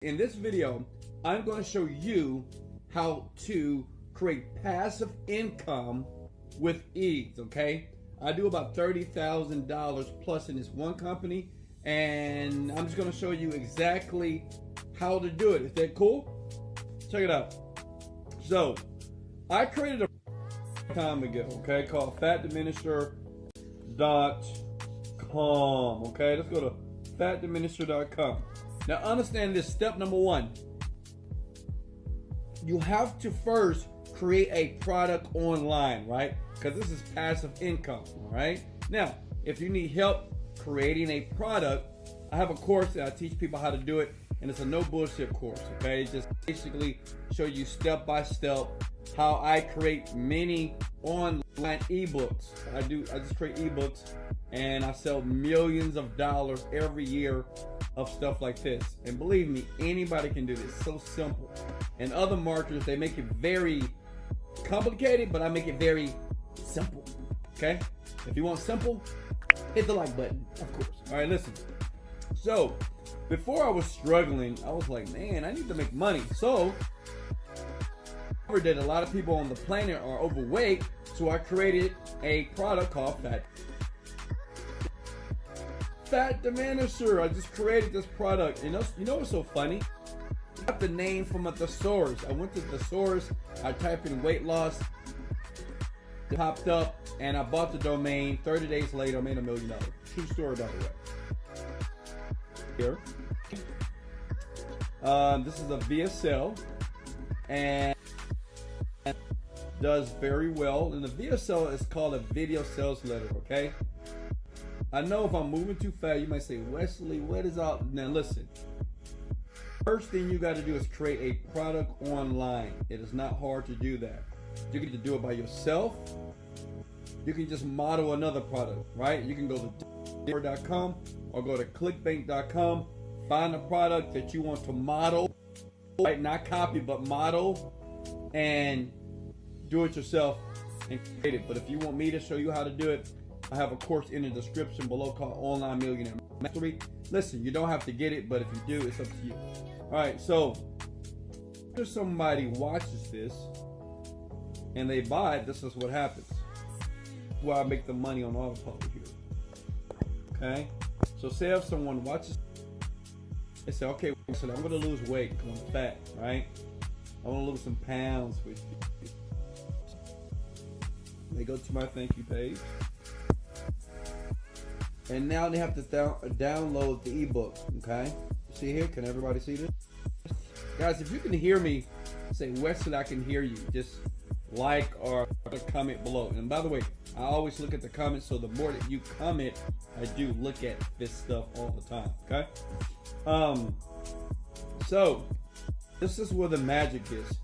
In this video, I'm going to show you how to create passive income with ease, okay? I do about $30,000 plus in this one company, and I'm just going to show you exactly how to do it. Is that cool? Check it out. So, I created a time ago, okay, called fatdiminisher.com, okay? Let's go to fatdiminisher.com. Now understand this, step number one. You have to first create a product online, right? Because this is passive income, all right? Now, if you need help creating a product, I have a course that I teach people how to do it, and it's a no bullshit course, okay? It just basically show you step by step how I create many online ebooks. I just create ebooks, and I sell millions of dollars every year of stuff like this. And believe me, anybody can do this. It's so simple. And other marketers, they make it very complicated, but I make it very simple. Okay? If you want simple, hit the like button, of course. All right, listen. So, before I was struggling, I was like, man, I need to make money. So, I discovered that a lot of people on the planet are overweight, so I created a product called Fat Diminisher. I just created this product. And you know what's so funny? I got the name from a thesaurus. I went to the thesaurus, I typed in weight loss, it popped up, and I bought the domain. 30 days later, I made $1 million. True story, by the way. Here. This is a VSL, and does very well. And the VSL is called a video sales letter, okay? I know if I'm moving too fast, you might say, Wesley, what is out? Now listen, first thing you got to do is create a product online. It is not hard to do that. You can do it by yourself. You can just model another product, right? You can go to educator.com or go to clickbank.com, find a product that you want to model, right? Not copy, but model, and do it yourself and create it. But if you want me to show you how to do it, I have a course in the description below called Online Millionaire Mastery. Listen, you don't have to get it, but if you do, it's up to you. All right, so if somebody watches this and they buy it, this is what happens. Why I make the money on autopilot here. Okay, so say if someone watches, they say, okay, so I'm gonna lose weight because I'm fat, right? I want to lose some pounds with you. They go to my thank you page. And now they have to download the ebook, okay? See here? Can everybody see this? Guys, if you can hear me, say, Wesley, I can hear you. Just like or comment below. And by the way, I always look at the comments, so the more that you comment, I do look at this stuff all the time, okay? So, this is where the magic is.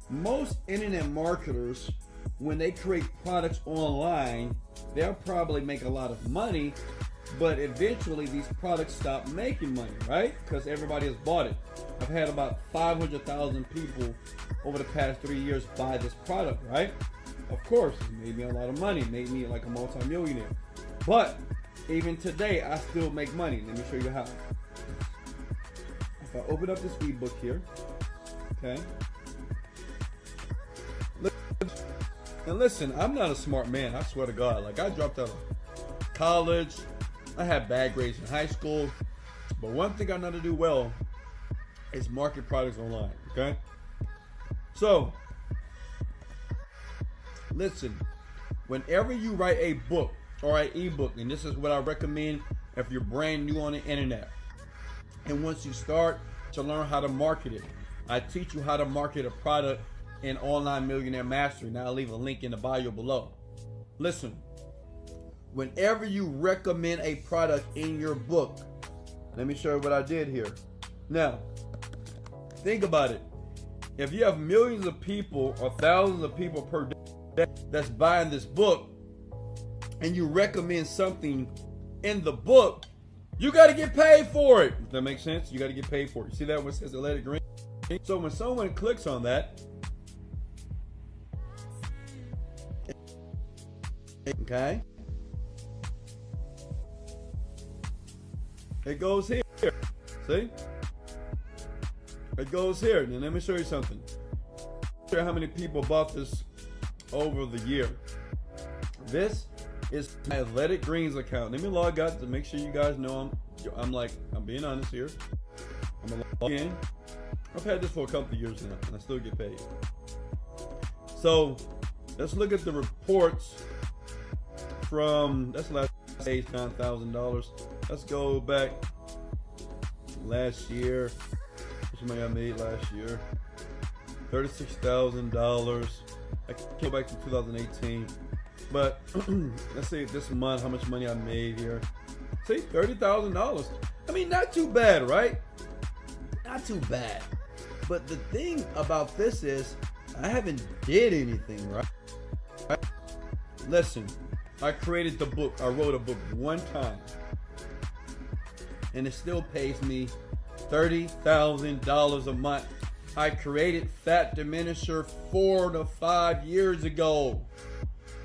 Most internet marketers, when they create products online, they'll probably make a lot of money, but eventually these products stop making money, right? Because everybody has bought it. I've had about 500,000 people over the past 3 years buy this product, right? Of course, it made me a lot of money, made me like a multi-millionaire. But even today, I still make money. Let me show you how. If I open up this ebook here, okay? And listen, I'm not a smart man, I swear to God. Like, I dropped out of college, I had bad grades in high school, but one thing I know to do well is market products online, okay? So, listen, whenever you write a book or an ebook, and this is what I recommend if you're brand new on the internet, and once you start to learn how to market it, I teach you how to market a product in Online Millionaire Mastery. Now I'll leave a link in the bio below. Listen, whenever you recommend a product in your book, let me show you what I did here. Now, think about it. If you have millions of people or thousands of people per day that's buying this book, and you recommend something in the book, you got to get paid for it. Does that make sense? You got to get paid for it. See that where it says let it green? So when someone clicks on that, okay, it goes here. See? It goes here. Now let me show you something. Show how many people bought this over the year. This is my Athletic Greens account. Let me log out to make sure you guys know I'm being honest here. I'm gonna log in. I've had this for a couple of years now, and I still get paid. So let's look at the reports from that's last page, $9,000. Let's go back last year. How much money I made last year? $36,000. I can go back to 2018. But let's see this month how much money I made here. See, $30,000. I mean, not too bad, right? Not too bad. But the thing about this is I haven't did anything, right? Listen, I created the book. I wrote a book one time. And it still pays me $30,000 a month. I created Fat Diminisher 4 to 5 years ago.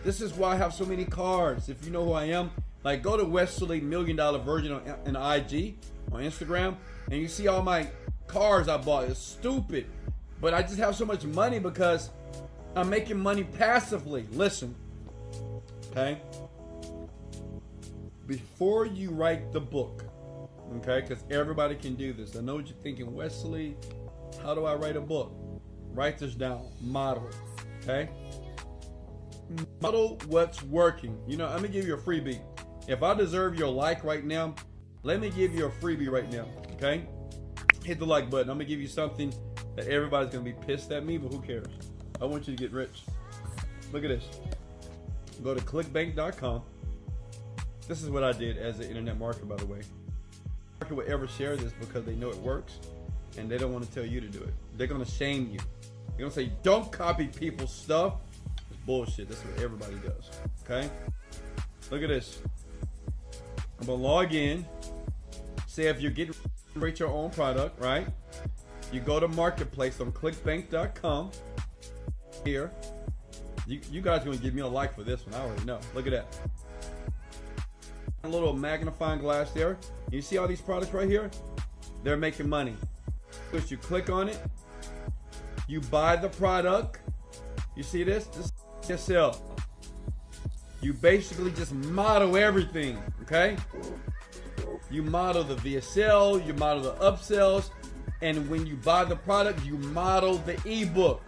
This is why I have so many cars. If you know who I am, like go to Wesley Virgin and I IG on Instagram, and you see all my cars I bought. It's stupid, but I just have so much money because I'm making money passively. Listen, okay? Before you write the book, okay, because everybody can do this. I know what you're thinking, Wesley, how do I write a book? Write this down. Model, okay? Model what's working. You know, I'm gonna give you a freebie. If I deserve your like right now, let me give you a freebie right now, okay? Hit the like button. I'm gonna give you something that everybody's gonna be pissed at me, but who cares? I want you to get rich. Look at this. Go to clickbank.com. This is what I did as an internet marketer, by the way. No marketer would ever share this because they know it works, and they don't want to tell you to do it. They're gonna shame you. They're gonna say, don't copy people's stuff. It's bullshit. That's what everybody does. Okay? Look at this. I'm gonna log in. Say if you're getting rate your own product, right? You go to marketplace on clickbank.com. Here. You guys are gonna give me a like for this one. I already know. Look at that. A little magnifying glass there. You see all these products right here? They're making money. First you click on it. You buy the product. You see this? This is sell. You basically just model everything, okay? You model the VSL, you model the upsells, and when you buy the product, you model the ebook.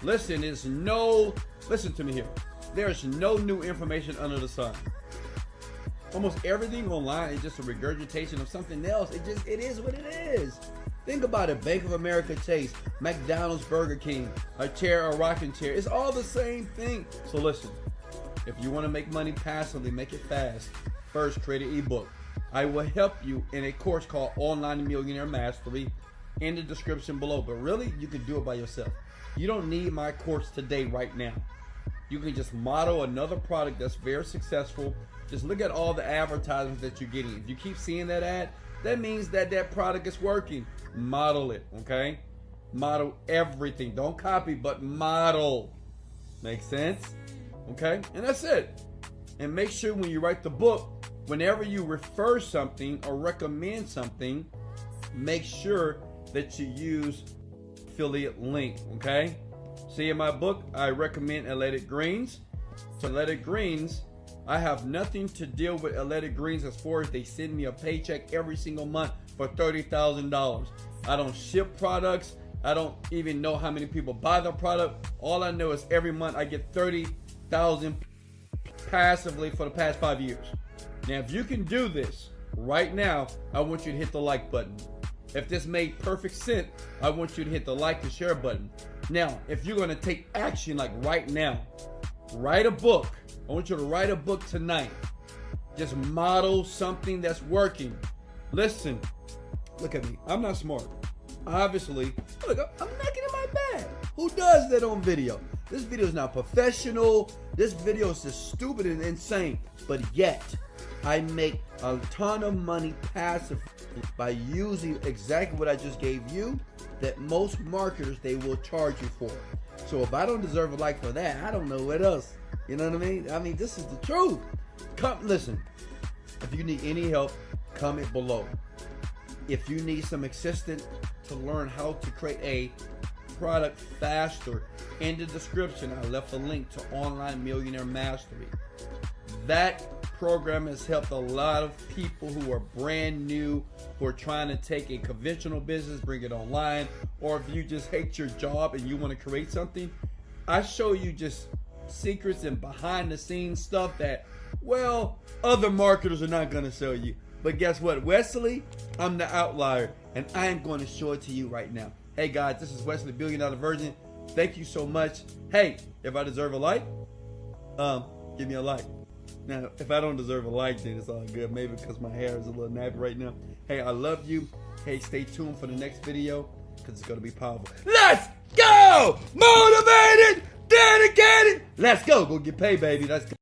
Listen, listen to me here. There's no new information under the sun. Almost everything online is just a regurgitation of something else. It is what it is. Think about it. Bank of America, Chase, McDonald's, Burger King, a chair, a rocking chair. It's all the same thing. So listen, if you want to make money passively, make it fast. First, create an ebook. I will help you in a course called Online Millionaire Mastery in the description below. But really, you can do it by yourself. You don't need my course today, right now. You can just model another product that's very successful. Just look at all the advertisements that you're getting. If you keep seeing that ad, that means that that product is working. Model it, okay? Model everything. Don't copy, but model. Make sense? Okay? And that's it. And make sure when you write the book, whenever you refer something or recommend something, make sure that you use affiliate link, okay? See, in my book, I recommend Athletic Greens. So Athletic Greens, I have nothing to deal with Athletic Greens as far as they send me a paycheck every single month for $30,000. I don't ship products. I don't even know how many people buy the product. All I know is every month I get $30,000 passively for the past 5 years. Now, if you can do this right now, I want you to hit the like button. If this made perfect sense, I want you to hit the like and share button. Now, if you're going to take action like right now, write a book. I want you to write a book tonight. Just model something that's working. Listen, look at me. I'm not smart. Obviously, look, I'm knocking in my bag. Who does that on video? This video is not professional. This video is just stupid and insane. But yet, I make a ton of money passively by using exactly what I just gave you that most marketers, they will charge you for. So if I don't deserve a like for that, I don't know what else. You know what I mean? I mean, this is the truth. Listen, if you need any help, comment below. If you need some assistance to learn how to create a product faster, in the description I left a link to Online Millionaire Mastery. That program has helped a lot of people who are brand new, who are trying to take a conventional business, bring it online, or if you just hate your job and you want to create something. I show you just secrets and behind the scenes stuff that, well, other marketers are not going to show you. But guess what, Wesley? I'm the outlier, and I am going to show it to you right now. Hey guys, this is Wesley Virgin. Thank you so much. Hey, if I deserve a like, give me a like. Now, if I don't deserve a like, then it's all good. Maybe because my hair is a little nappy right now. Hey, I love you. Hey, stay tuned for the next video because it's going to be powerful. Let's go! Motivated, dedicated. Let's go. Go get paid, baby. Let's go.